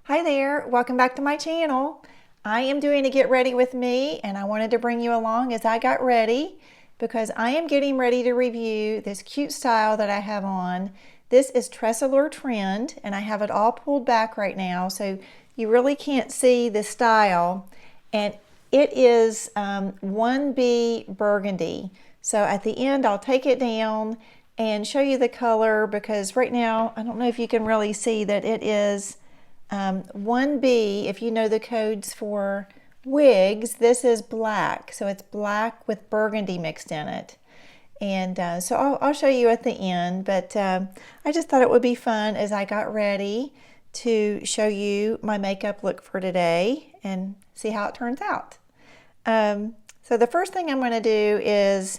Hi there, welcome back to my channel. I am doing a get ready with me and I wanted to bring you along as I got ready because I am getting ready to review this cute style that I have on. This is Tressallure Trend and I have it all pulled back right now so you really can't see the style, and it is 1B Burgundy. So at the end I'll take it down and show you the color because right now I don't know if you can really see that it is 1B. If you know the codes for Wigs, this is black, so it's black with burgundy mixed in it. And so I'll show you at the end, but I just thought it would be fun as I got ready to show you my makeup look for today and see how it turns out. So the first thing I'm going to do is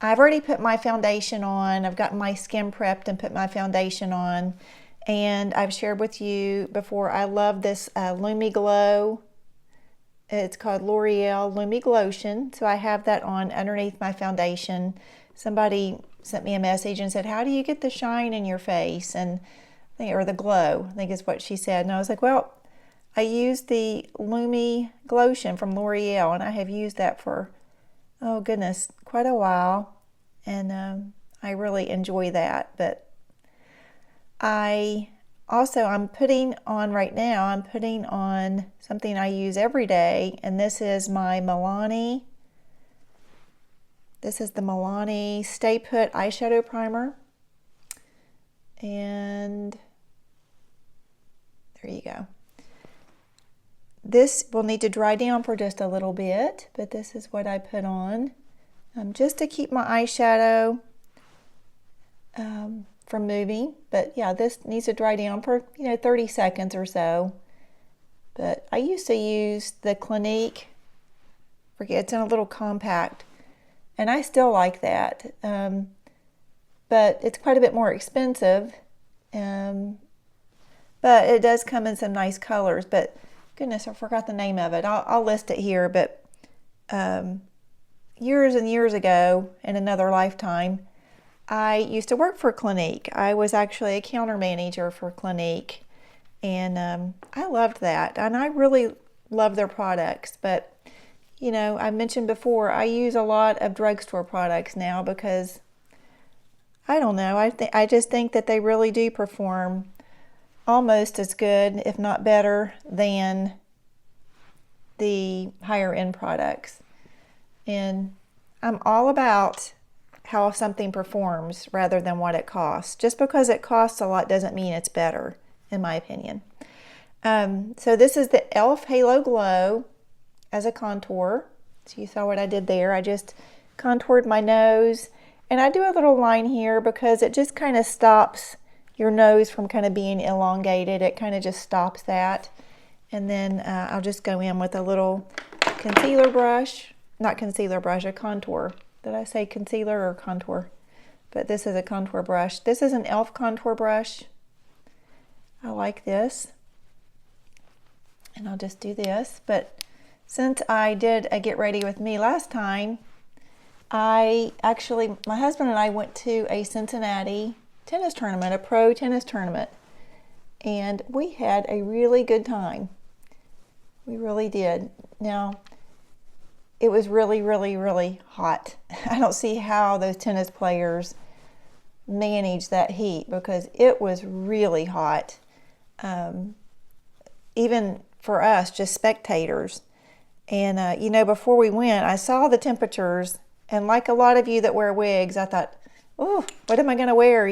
I've already put my foundation on. I've got my skin prepped and put my foundation on. And I've shared with you before, I love this Lumi Glow. It's called L'Oreal Lumi Glotion. So I have that on underneath my foundation. Somebody sent me a message and said, how do you get the shine in your face? And or the glow, I think is what she said. And I was like, well, I use the Lumi Glotion from L'Oreal, and I have used that for, oh goodness, quite a while. And I really enjoy that. But I'm putting on right now, I'm putting on something I use every day, and this is my Milani. This is the Milani Stay Put eyeshadow primer. And there you go. This will need to dry down for just a little bit, but this is what I put on just to keep my eyeshadow from moving. But yeah, this needs to dry down for 30 seconds or so. But I used to use the Clinique, it's in a little compact, and I still like that, but it's quite a bit more expensive, but it does come in some nice colors. But goodness, I forgot the name of it. I'll list it here. But years and years ago, in another lifetime, I used to work for Clinique. I was actually a counter manager for Clinique, and I loved that. And I really love their products. But, I mentioned before, I use a lot of drugstore products now because, I don't know, I just think that they really do perform almost as good, if not better, than the higher end products. And I'm all about how something performs rather than what it costs. Just because it costs a lot doesn't mean it's better, in my opinion. So this is the e.l.f. Halo Glow as a contour. So you saw what I did there. I just contoured my nose, and I do a little line here because it just kind of stops your nose from kind of being elongated. It kind of just stops that. And then I'll just go in with a little concealer brush, not concealer brush, a contour. Did I say concealer or contour? But this is a contour brush. This is an e.l.f. contour brush. I like this. And I'll just do this. But since I did a get ready with me last time, my husband and I went to a Cincinnati tennis tournament, a pro tennis tournament. And we had a really good time. We really did. Now, it was really, really, really hot. I don't see how those tennis players manage that heat because it was really hot. Even for us, just spectators. And, before we went, I saw the temperatures. And like a lot of you that wear wigs, I thought, oh, what am I going to wear?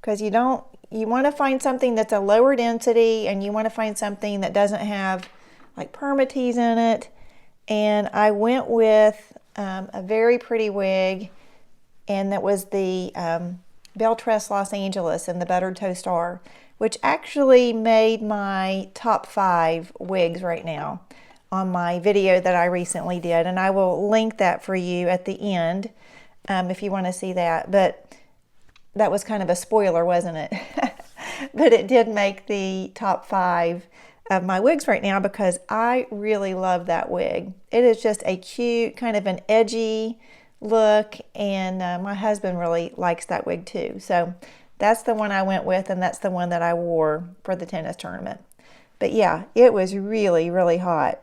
Because you want to find something that's a lower density, and you want to find something that doesn't have like permatease in it. And I went with a very pretty wig, and that was the Belle Tress Los Angeles in the Buttered Toast R, which actually made my top 5 wigs right now on my video that I recently did. And I will link that for you at the end if you want to see that. But that was kind of a spoiler, wasn't it? But it did make the top 5 of my wigs right now because I really love that wig. It is just a cute, kind of an edgy look, and my husband really likes that wig too. So that's the one I went with, and that's the one that I wore for the tennis tournament. But yeah, it was really, really hot.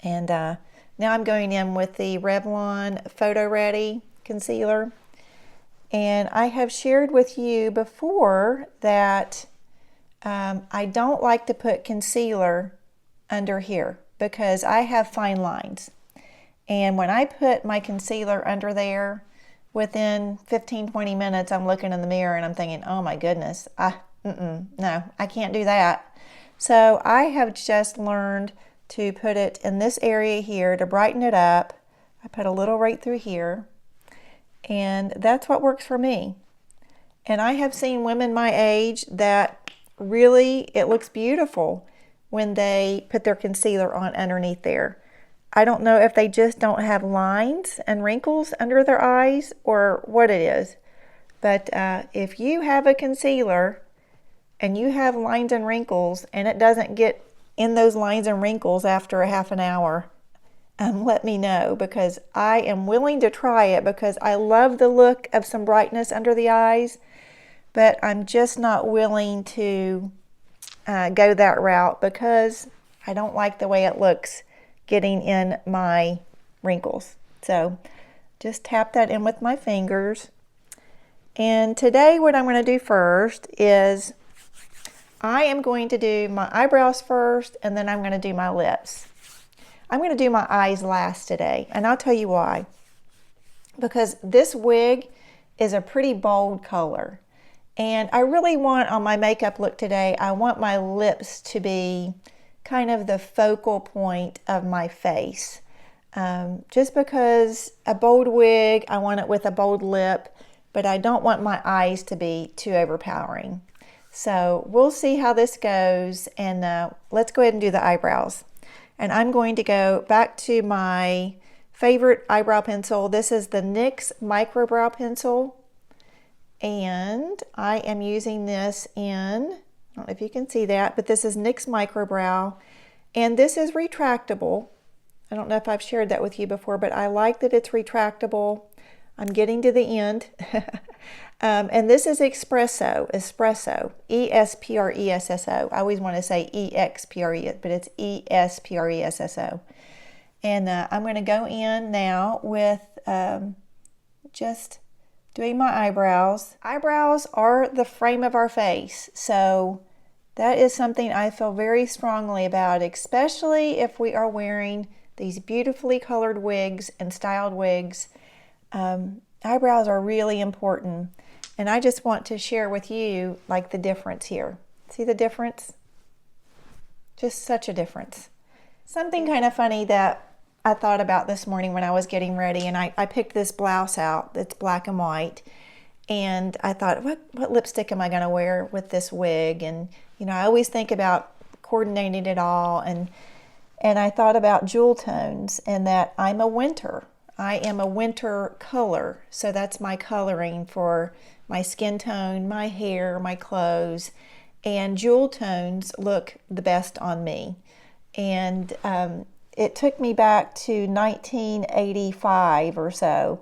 And now I'm going in with the Revlon Photo Ready concealer. And I have shared with you before that I don't like to put concealer under here because I have fine lines. And when I put my concealer under there, within 15-20 minutes, I'm looking in the mirror and I'm thinking, oh my goodness, no, I can't do that. So I have just learned to put it in this area here to brighten it up. I put a little right through here, and that's what works for me. And I have seen women my age that really, it looks beautiful when they put their concealer on underneath there. I don't know if they just don't have lines and wrinkles under their eyes or what it is. But if you have a concealer and you have lines and wrinkles and it doesn't get in those lines and wrinkles after a half an hour, let me know, because I am willing to try it because I love the look of some brightness under the eyes, but I'm just not willing to go that route because I don't like the way it looks getting in my wrinkles. So just tap that in with my fingers. And today what I'm going to do first is I am going to do my eyebrows first, and then I'm going to do my lips. I'm going to do my eyes last today, and I'll tell you why. Because this wig is a pretty bold color, and I really want on my makeup look today, I want my lips to be kind of the focal point of my face. Just because a bold wig, I want it with a bold lip, but I don't want my eyes to be too overpowering. So we'll see how this goes, and let's go ahead and do the eyebrows. And I'm going to go back to my favorite eyebrow pencil. This is the NYX Micro Brow Pencil, and I am using this in, I don't know if you can see that, but this is NYX Micro Brow, and this is retractable. I don't know if I've shared that with you before, but I like that it's retractable. I'm getting to the end. And this is espresso, E-S-P-R-E-S-S-O. I always want to say E-X-P-R-E, but it's E-S-P-R-E-S-S-O. And I'm going to go in now with just doing my eyebrows. Eyebrows are the frame of our face, so that is something I feel very strongly about, especially if we are wearing these beautifully colored wigs and styled wigs. Eyebrows are really important. And I just want to share with you like the difference here. See the difference? Just such a difference. Something kind of funny that I thought about this morning when I was getting ready, and I picked this blouse out that's black and white, and I thought, what lipstick am I going to wear with this wig? And you know, I always think about coordinating it all, and I thought about jewel tones, and that I'm a winter. I am a winter color, so that's my coloring for my skin tone, my hair, my clothes, and jewel tones look the best on me. And it took me back to 1985 or so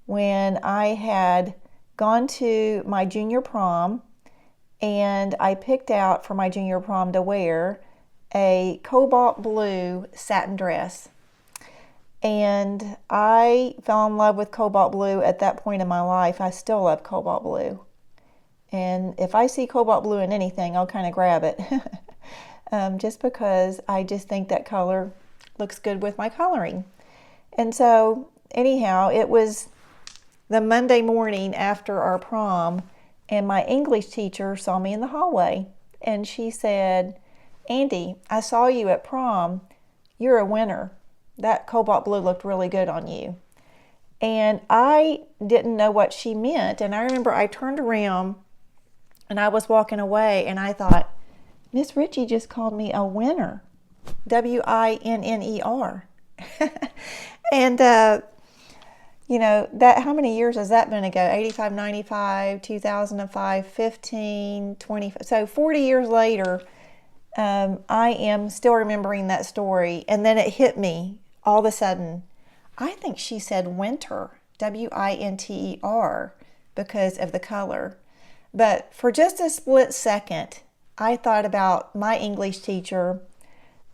when I had gone to my junior prom, and I picked out for my junior prom to wear a cobalt blue satin dress. And I fell in love with cobalt blue at that point in my life. I still love cobalt blue. And if I see cobalt blue in anything, I'll kind of grab it. Just because I just think that color looks good with my coloring. And so anyhow, it was the Monday morning after our prom, and my English teacher saw me in the hallway. And she said, "Andy, I saw you at prom. You're a winner. That cobalt blue looked really good on you." And I didn't know what she meant. And I remember I turned around and I was walking away, and I thought, Miss Ritchie just called me a winner. W-I-N-N-E-R. And, you know, that, how many years has that been ago? 85, 95, 2005, 15, 20. So 40 years later, I am still remembering that story. And then it hit me all of a sudden. I think she said winter, W-I-N-T-E-R, because of the color. But for just a split second, I thought about my English teacher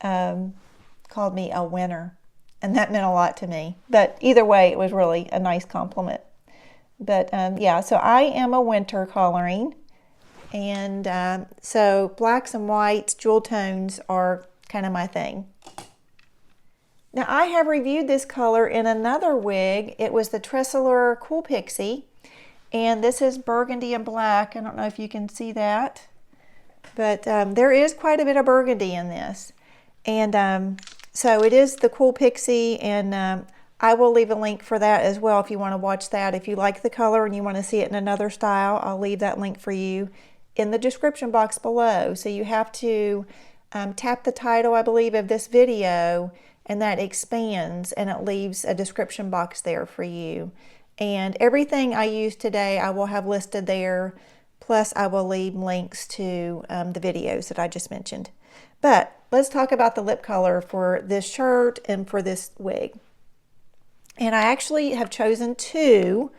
called me a winner, and that meant a lot to me. But either way, it was really a nice compliment. But yeah, so I am a winter coloring, and so blacks and whites, jewel tones are kind of my thing. Now I have reviewed this color in another wig. It was the Tressallure Cool Pixie, and this is burgundy and black. I don't know if you can see that, but there is quite a bit of burgundy in this. And so it is the Cool Pixie, and I will leave a link for that as well if you want to watch that. If you like the color and you want to see it in another style, I'll leave that link for you in the description box below. So you have to tap the title, I believe, of this video, and that expands and it leaves a description box there for you. And everything I used today I will have listed there, plus I will leave links to the videos that I just mentioned. But let's talk about the lip color for this shirt and for this wig. And I actually have chosen two,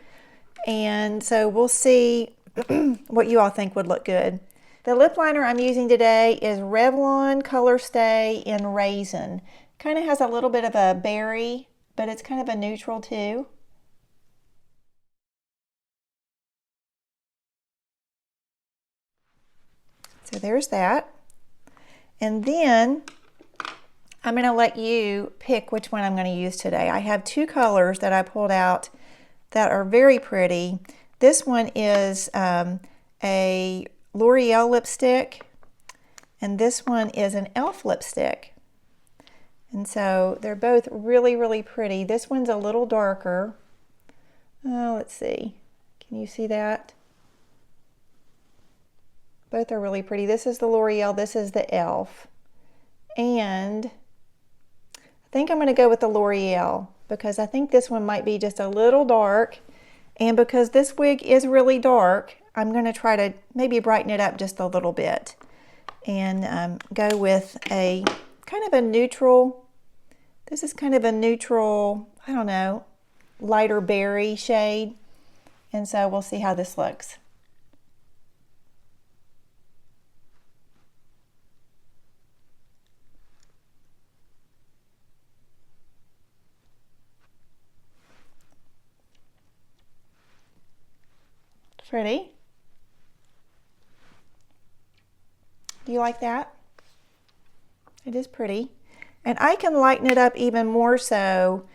and so we'll see what you all think would look good. The lip liner I'm using today is Revlon Color Stay in Raisin. Kind of has a little bit of a berry, but it's kind of a neutral too. So there's that. And then I'm going to let you pick which one I'm going to use today. I have two colors that I pulled out that are very pretty. This one is a L'Oreal lipstick, and this one is an e.l.f. lipstick. And so they're both really, really pretty. This one's a little darker. Oh, let's see. Can you see that? Both are really pretty. This is the L'Oreal, this is the e.l.f. And I think I'm going to go with the L'Oreal because I think this one might be just a little dark. And because this wig is really dark, I'm going to try to maybe brighten it up just a little bit. And go with a kind of a neutral, this is kind of a neutral, I don't know, lighter berry shade. And so we'll see how this looks. Pretty. Do you like that? It is pretty. And I can lighten it up even more so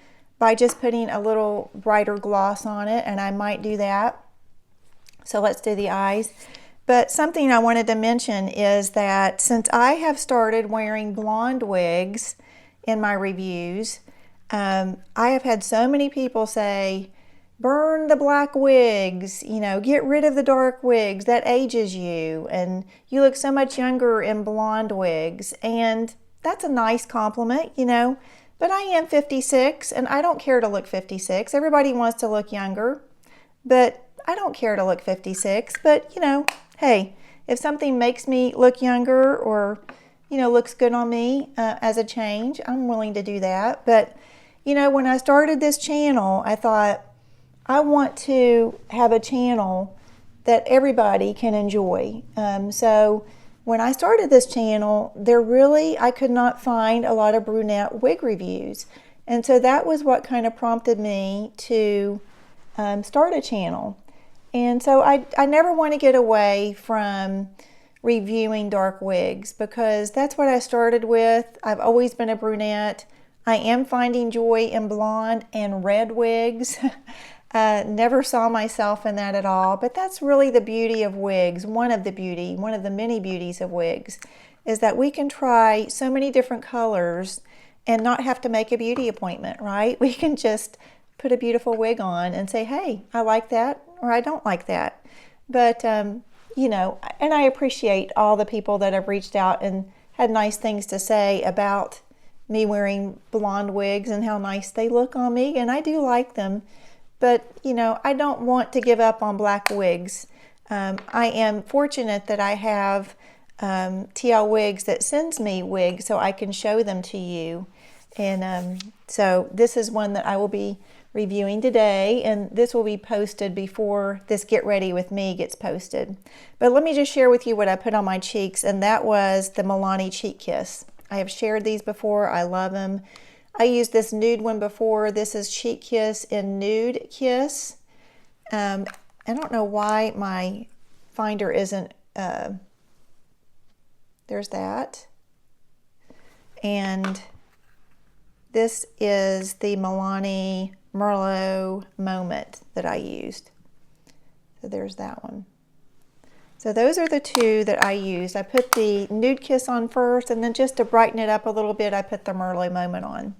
by just putting a little brighter gloss on it, and I might do that. So let's do the eyes. But something I wanted to mention is that since I have started wearing blonde wigs in my reviews, I have had so many people say, burn the black wigs, you know, get rid of the dark wigs, that ages you, and you look so much younger in blonde wigs. And that's a nice compliment, you know, but I am 56 and I don't care to look 56. Everybody wants to look younger, but I don't care to look 56. But, you know, hey, if something makes me look younger or, you know, looks good on me as a change, I'm willing to do that. But, you know, when I started this channel, I thought, I want to have a channel that everybody can enjoy. So when I started this channel, I could not find a lot of brunette wig reviews. And so that was what kind of prompted me to start a channel. And so I never want to get away from reviewing dark wigs because that's what I started with. I've always been a brunette. I am finding joy in blonde and red wigs. Never saw myself in that at all, but that's really the beauty of wigs. One of the many beauties of wigs is that we can try so many different colors and not have to make a beauty appointment, right? We can just put a beautiful wig on and say, hey, I like that or I don't like that. But, you know, and I appreciate all the people that have reached out and had nice things to say about me wearing blonde wigs and how nice they look on me, and I do like them. But, you know, I don't want to give up on black wigs. I am fortunate that I have TL Wigs that sends me wigs so I can show them to you. And so this is one that I will be reviewing today, and this will be posted before this Get Ready With Me gets posted. But let me just share with you what I put on my cheeks, and that was the Milani Cheek Kiss. I have shared these before. I love them. I used this nude one before. This is Cheek Kiss in Nude Kiss. I don't know why my finder isn't, there's that. And this is the Milani Merlot Moment that I used. So there's that one. So those are the two that I used. I put the Nude Kiss on first, and then just to brighten it up a little bit, I put the Merlot Moment on.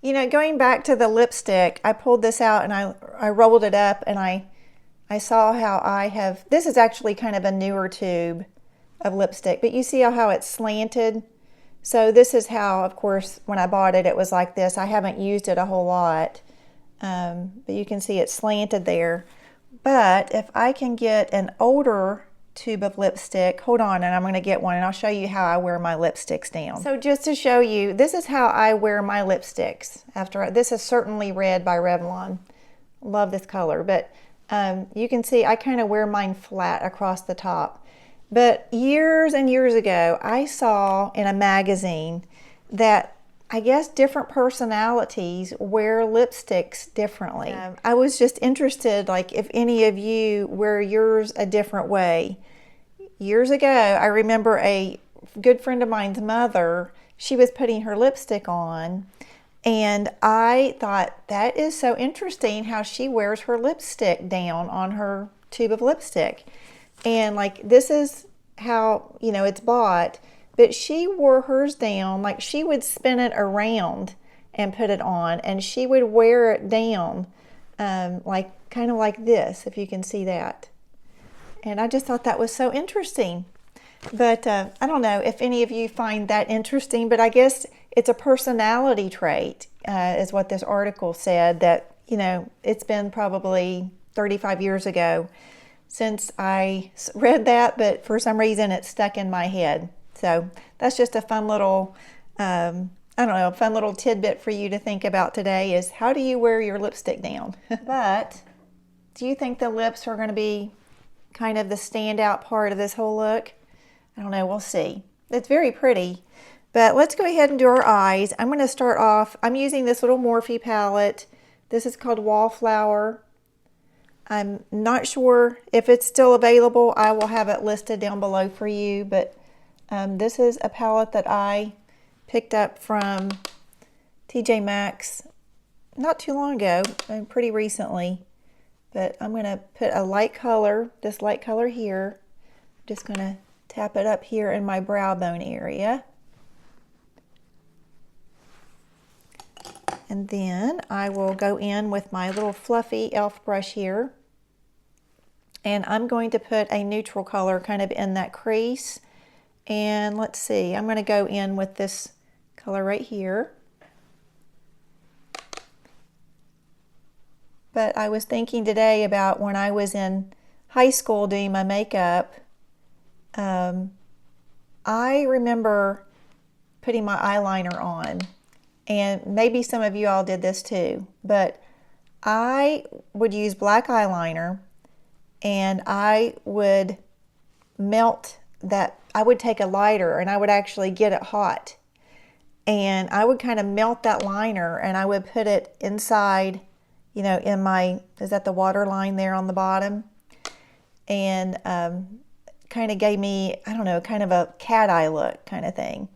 You know, going back to the lipstick, I pulled this out and I rolled it up, and I saw how I have, this is actually kind of a newer tube of lipstick, but you see how it's slanted? So this is how, of course, when I bought it, it was like this. I haven't used it a whole lot, but you can see it's slanted there. But if I can get an older tube of lipstick, hold on, and I'm going to get one, and I'll show you how I wear my lipsticks down. So just to show you, this is how I wear my lipsticks. This is certainly Red by Revlon. Love this color, but you can see I kind of wear mine flat across the top. But years and years ago, I saw in a magazine that I guess different personalities wear lipsticks differently. I was just interested, like, if any of you wear yours a different way. Years ago, I remember a good friend of mine's mother, she was putting her lipstick on, and I thought, that is so interesting how she wears her lipstick down on her tube of lipstick. And like, this is how, you know, it's bought. But she wore hers down, like she would spin it around and put it on, and she would wear it down like kind of like this, if you can see that. And I just thought that was so interesting. But I don't know if any of you find that interesting, but I guess it's a personality trait, is what this article said, that, you know, it's been probably 35 years ago since I read that, but for some reason it stuck in my head. So that's just a fun little, I don't know, a fun little tidbit for you to think about today is, how do you wear your lipstick down? But do you think the lips are going to be kind of the standout part of this whole look? I don't know, we'll see. It's very pretty. But let's go ahead and do our eyes. I'm going to start off, I'm using this little Morphe palette. This is called Wallflower. I'm not sure if it's still available. I will have it listed down below for you, but this is a palette that I picked up from TJ Maxx not too long ago, and pretty recently. But I'm going to put a light color, this light color here. I'm just going to tap it up here in my brow bone area. And then I will go in with my little fluffy e.l.f. brush here. And I'm going to put a neutral color kind of in that crease. And let's see, I'm going to go in with this color right here. But I was thinking today about when I was in high school doing my makeup. I remember putting my eyeliner on. And maybe some of you all did this too. But I would use black eyeliner, and I would melt that. I would take a lighter and I would actually get it hot, and I would kind of melt that liner, and I would put it inside, you know, in my, is that the water line there on the bottom? And kind of gave me, I don't know, kind of a cat eye look kind of thing.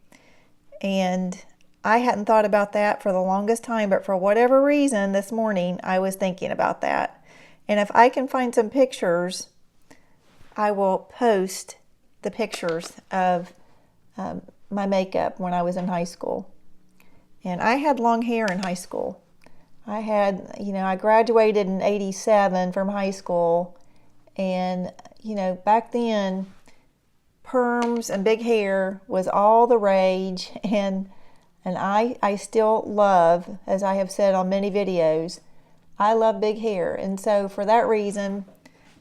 And I hadn't thought about that for the longest time, but for whatever reason this morning I was thinking about that. And if I can find some pictures, I will post the pictures of my makeup when I was in high school. And I had long hair in high school. I had, you know, I graduated in '87 from high school, and, you know, back then perms and big hair was all the rage, and I still love, as I have said on many videos, I love big hair. And so for that reason,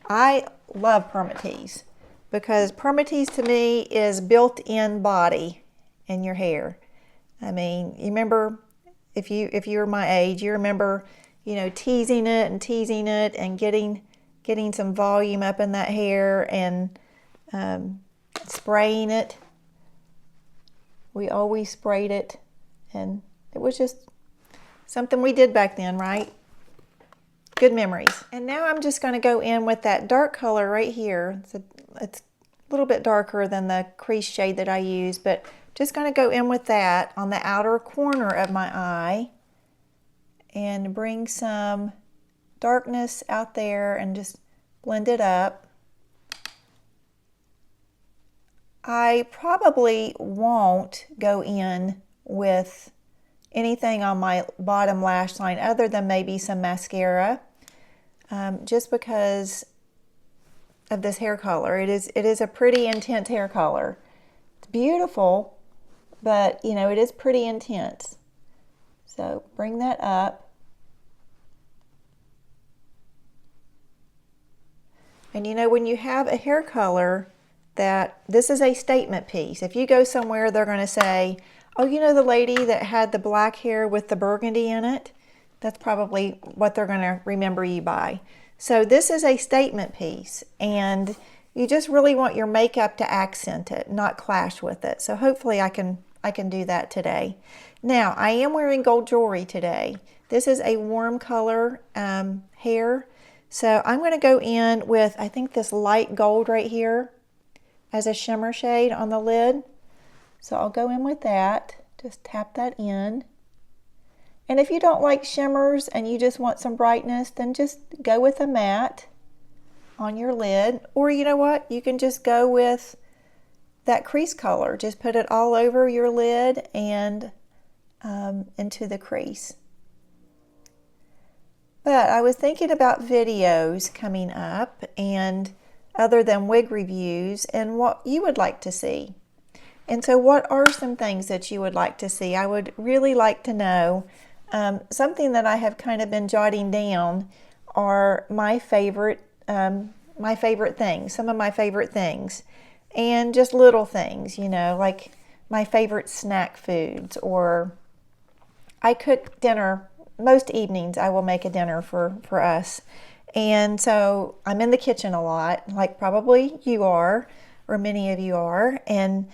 I love permatease, because permatease to me is built-in body in your hair. I mean, you remember, if you're my age, you remember you know, teasing it and getting some volume up in that hair and spraying it. We always sprayed it, and it was just something we did back then, right? Good memories. And now I'm just going to go in with that dark color right here. It's a little bit darker than the crease shade that I use, but just going to go in with that on the outer corner of my eye and bring some darkness out there and just blend it up. I probably won't go in with anything on my bottom lash line other than maybe some mascara, just because of this hair color. It is a pretty intense hair color. It's beautiful, but you know, it is pretty intense. So bring that up. And you know, when you have a hair color that this is a statement piece. If you go somewhere, they're going to say, oh, you know the lady that had the black hair with the burgundy in it? That's probably what they're going to remember you by. So this is a statement piece, and you just really want your makeup to accent it, not clash with it. So hopefully I can do that today. Now, I am wearing gold jewelry today. This is a warm color hair. So I'm going to go in with, I think, this light gold right here as a shimmer shade on the lid. So I'll go in with that, just tap that in. And if you don't like shimmers and you just want some brightness, then just go with a matte on your lid. Or you know what, you can just go with that crease color. Just put it all over your lid and into the crease. But I was thinking about videos coming up, and other than wig reviews, and what you would like to see. And so what are some things that you would like to see? I would really like to know. Something that I have kind of been jotting down are my favorite things, some of my favorite things, and just little things, you know, like my favorite snack foods, or I cook dinner. Most evenings I will make a dinner for us. And so I'm in the kitchen a lot, like probably you are, or many of you are. And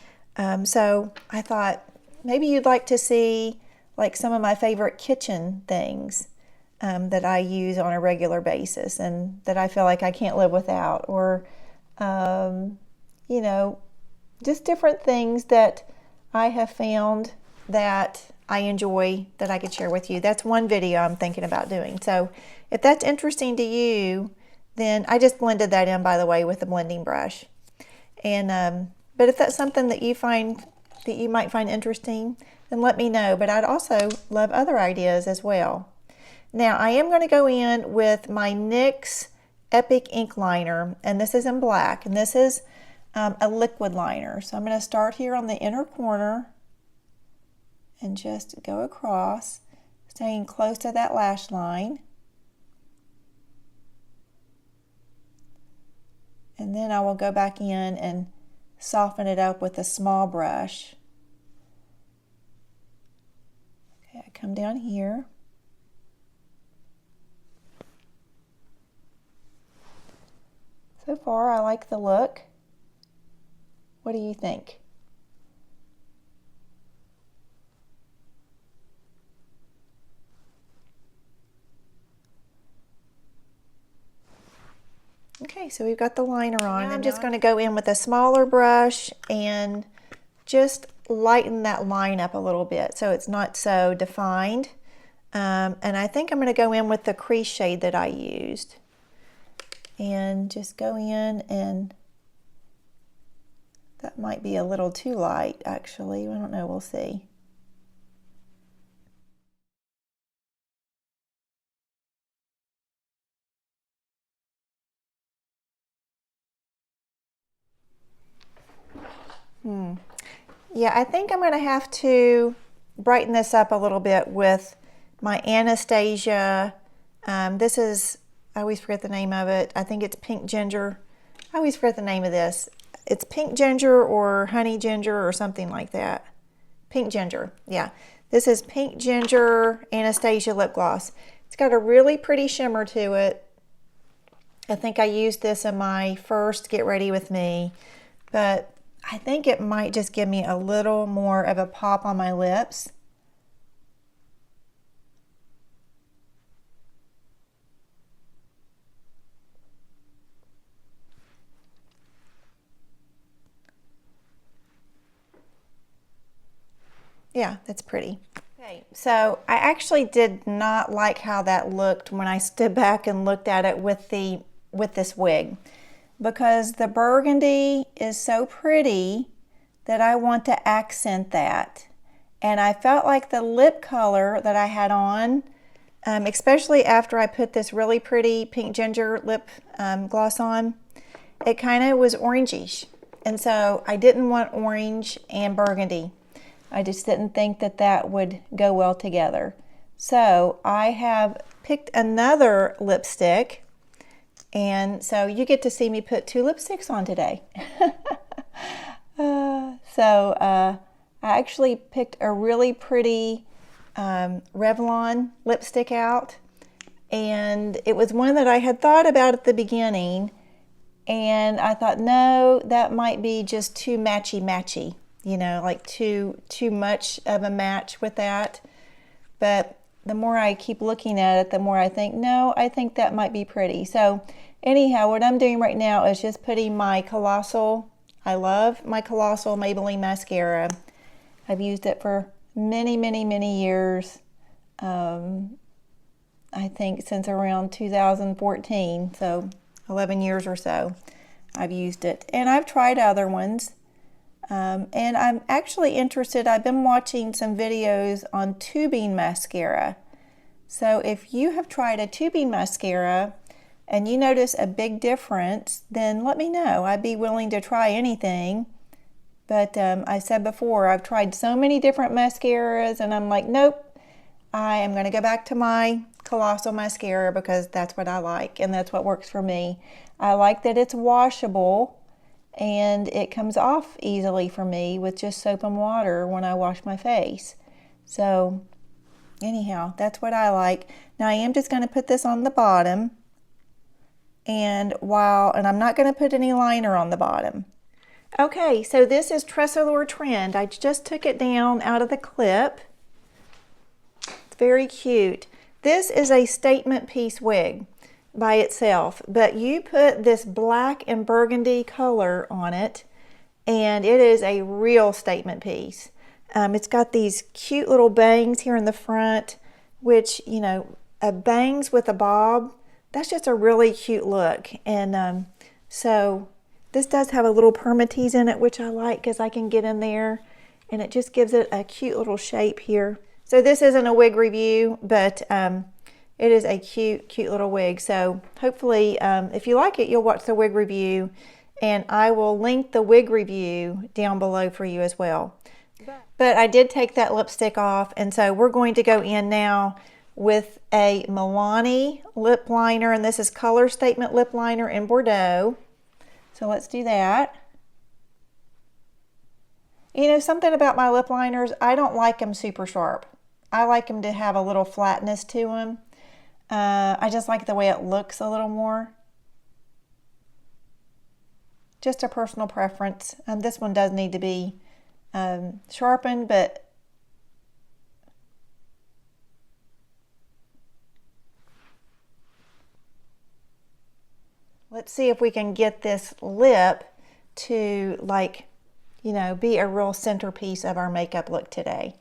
so I thought maybe you'd like to see like some of my favorite kitchen things that I use on a regular basis and that I feel like I can't live without, or, you know, just different things that I have found that I enjoy that I could share with you. That's one video I'm thinking about doing. So if that's interesting to you, then I just blended that in, by the way, with the blending brush. And but if that's something that you might find interesting, then let me know. But I'd also love other ideas as well. Now I am going to go in with my NYX Epic Ink Liner, and this is in black, and this is a liquid liner. So I'm going to start here on the inner corner and just go across, staying close to that lash line. And then I will go back in and soften it up with a small brush. Okay, I come down here. So far, I like the look. What do you think? Okay, so we've got the liner on. Now I'm just going to go in with a smaller brush and just lighten that line up a little bit so it's not so defined. And I think I'm going to go in with the crease shade that I used. And just go in, and that might be a little too light actually. I don't know, we'll see. Yeah, I think I'm going to have to brighten this up a little bit with my Anastasia. This is, I always forget the name of it. I think it's Pink Ginger. I always forget the name of this. It's Pink Ginger or Honey Ginger or something like that. Pink Ginger, yeah. This is Pink Ginger Anastasia Lip Gloss. It's got a really pretty shimmer to it. I think I used this in my first Get Ready With Me, but I think it might just give me a little more of a pop on my lips. Yeah, that's pretty. Okay, so I actually did not like how that looked when I stood back and looked at it with this wig, because the burgundy is so pretty that I want to accent that. And I felt like the lip color that I had on, especially after I put this really pretty pink ginger lip gloss on, it kind of was orangish. And so I didn't want orange and burgundy. I just didn't think that that would go well together. So I have picked another lipstick, and so you get to see me put two lipsticks on today. I actually picked a really pretty Revlon lipstick out, and it was one that I had thought about at the beginning, and I thought, no, that might be just too matchy-matchy. You know, like too much of a match with that. But the more I keep looking at it, the more I think, no, I think that might be pretty. So anyhow, what I'm doing right now is just putting my Colossal, I love my Colossal Maybelline mascara. I've used it for many, many, many years. I think since around 2014, so 11 years or so I've used it. And I've tried other ones. And I'm actually interested, I've been watching some videos on tubing mascara. So if you have tried a tubing mascara and you notice a big difference, then let me know. I'd be willing to try anything. But I said before, I've tried so many different mascaras and I'm like, nope, I am going to go back to my Colossal mascara because that's what I like and that's what works for me. I like that it's washable. And it comes off easily for me with just soap and water when I wash my face. So anyhow, that's what I like. Now I am just going to put this on the bottom, and I'm not going to put any liner on the bottom. Okay, so this is Tressallure Trend. I just took it down out of the clip. It's very cute. This is a statement piece wig by itself, but you put this black and burgundy color on it and it is a real statement piece. It's got these cute little bangs here in the front, which, you know, bangs with a bob, that's just a really cute look. And so this does have a little permatease in it, which I like because I can get in there and it just gives it a cute little shape here. So this isn't a wig review, but it is a cute, cute little wig. So hopefully, if you like it, you'll watch the wig review, and I will link the wig review down below for you as well. But I did take that lipstick off, and so we're going to go in now with a Milani lip liner, and this is Color Statement Lip Liner in Bordeaux. So let's do that. You know, something about my lip liners, I don't like them super sharp. I like them to have a little flatness to them. I just like the way it looks a little more. Just a personal preference. This one does need to be sharpened, but let's see if we can get this lip to, like, you know, be a real centerpiece of our makeup look today.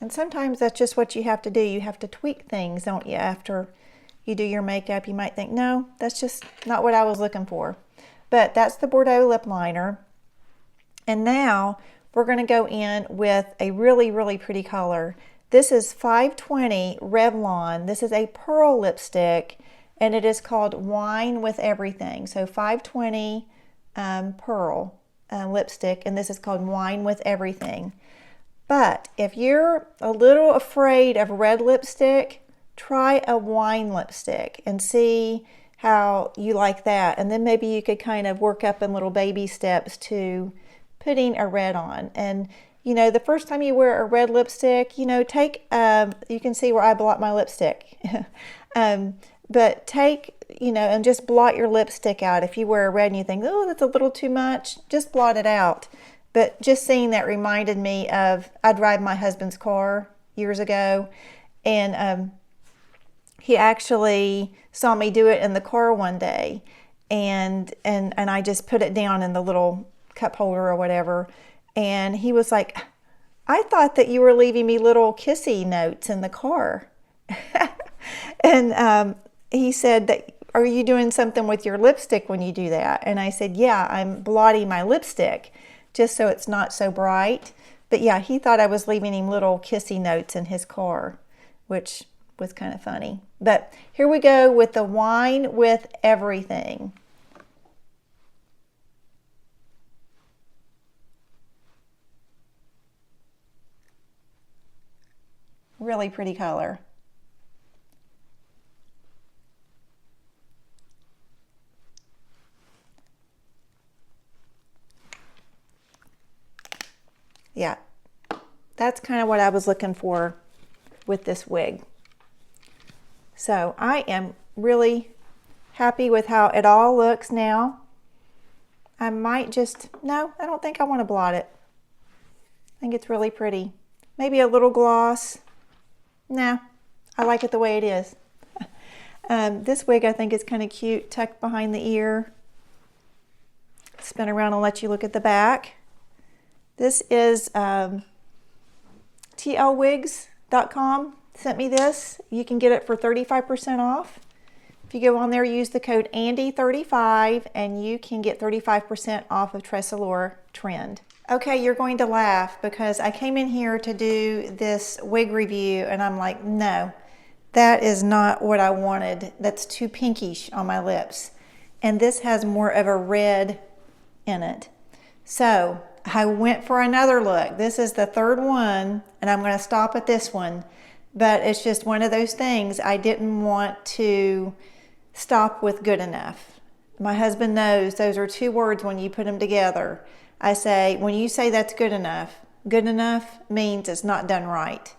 And sometimes that's just what you have to do. You have to tweak things, don't you? After you do your makeup, you might think, no, that's just not what I was looking for. But that's the Bordeaux lip liner. And now we're going to go in with a really, really pretty color. This is 520 Revlon. This is a pearl lipstick, and it is called Wine with Everything. So 520 pearl lipstick, and this is called Wine with Everything. But if you're a little afraid of red lipstick, try a wine lipstick and see how you like that. And then maybe you could kind of work up in little baby steps to putting a red on. And you know, the first time you wear a red lipstick, you know, take, you can see where I blot my lipstick. But take, you know, and just blot your lipstick out. If you wear a red and you think, oh, that's a little too much, just blot it out. But just seeing that reminded me of, I drive my husband's car years ago, and he actually saw me do it in the car one day, and I just put it down in the little cup holder or whatever, and he was like, I thought that you were leaving me little kissy notes in the car. And he said, that, are you doing something with your lipstick when you do that? And I said, yeah, I'm blotting my lipstick just so it's not so bright. But yeah, he thought I was leaving him little kissy notes in his car, which was kind of funny. But here we go with the Wine with Everything. Really pretty color. Yeah, that's kind of what I was looking for with this wig. So I am really happy with how it all looks now. I might just, no, I don't think I want to blot it. I think it's really pretty. Maybe a little gloss. Nah, I like it the way it is. This wig I think is kind of cute, tucked behind the ear. Spin around and let you look at the back. This is tlwigs.com sent me this. You can get it for 35% off. If you go on there, use the code Andy35 and you can get 35% off of Tressallure Trend. Okay, you're going to laugh because I came in here to do this wig review and I'm like, no, that is not what I wanted. That's too pinkish on my lips. And this has more of a red in it. So I went for another look. This is the third one and I'm going to stop at this one. But it's just one of those things I didn't want to stop with good enough. My husband knows those are two words when you put them together. I say, when you say that's good enough means it's not done right.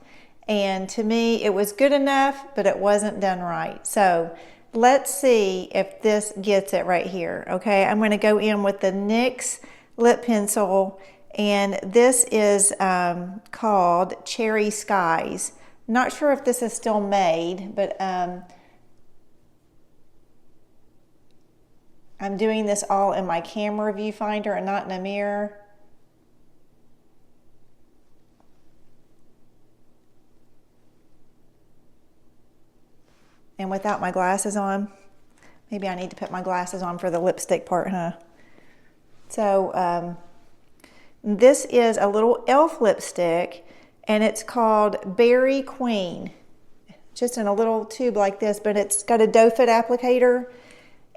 And to me, it was good enough, but it wasn't done right. So let's see if this gets it right here. Okay, I'm going to go in with the NYX lip pencil, and this is called Cherry Skies. Not sure if this is still made, but I'm doing this all in my camera viewfinder and not in a mirror. And without my glasses on. Maybe I need to put my glasses on for the lipstick part, huh? So this is a little e.l.f. lipstick, and it's called Berry Queen. Just in a little tube like this, but it's got a doe foot applicator.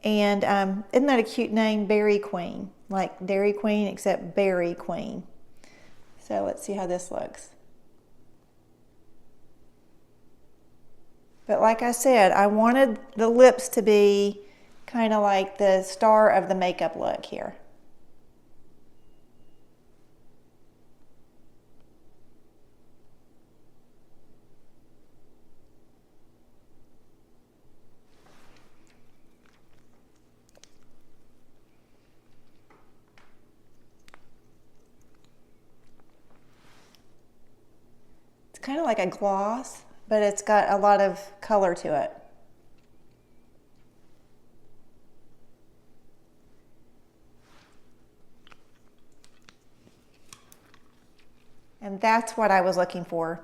And isn't that a cute name, Berry Queen? Like Dairy Queen, except Berry Queen. So let's see how this looks. But like I said, I wanted the lips to be kind of like the star of the makeup look here. Kind of like a gloss, but it's got a lot of color to it. And that's what I was looking for.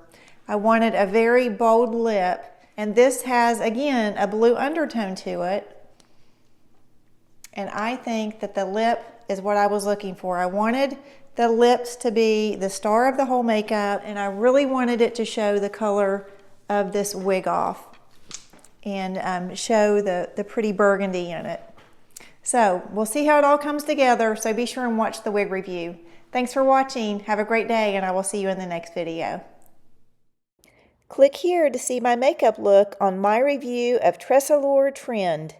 I wanted a very bold lip, and this has, again, a blue undertone to it. And I think that the lip is what I was looking for. I wanted the lips to be the star of the whole makeup, and I really wanted it to show the color of this wig off and show the pretty burgundy in it. So we'll see how it all comes together, so be sure and watch the wig review. Thanks for watching. Have a great day, and I will see you in the next video. Click here to see my makeup look on my review of Tressallure Trend.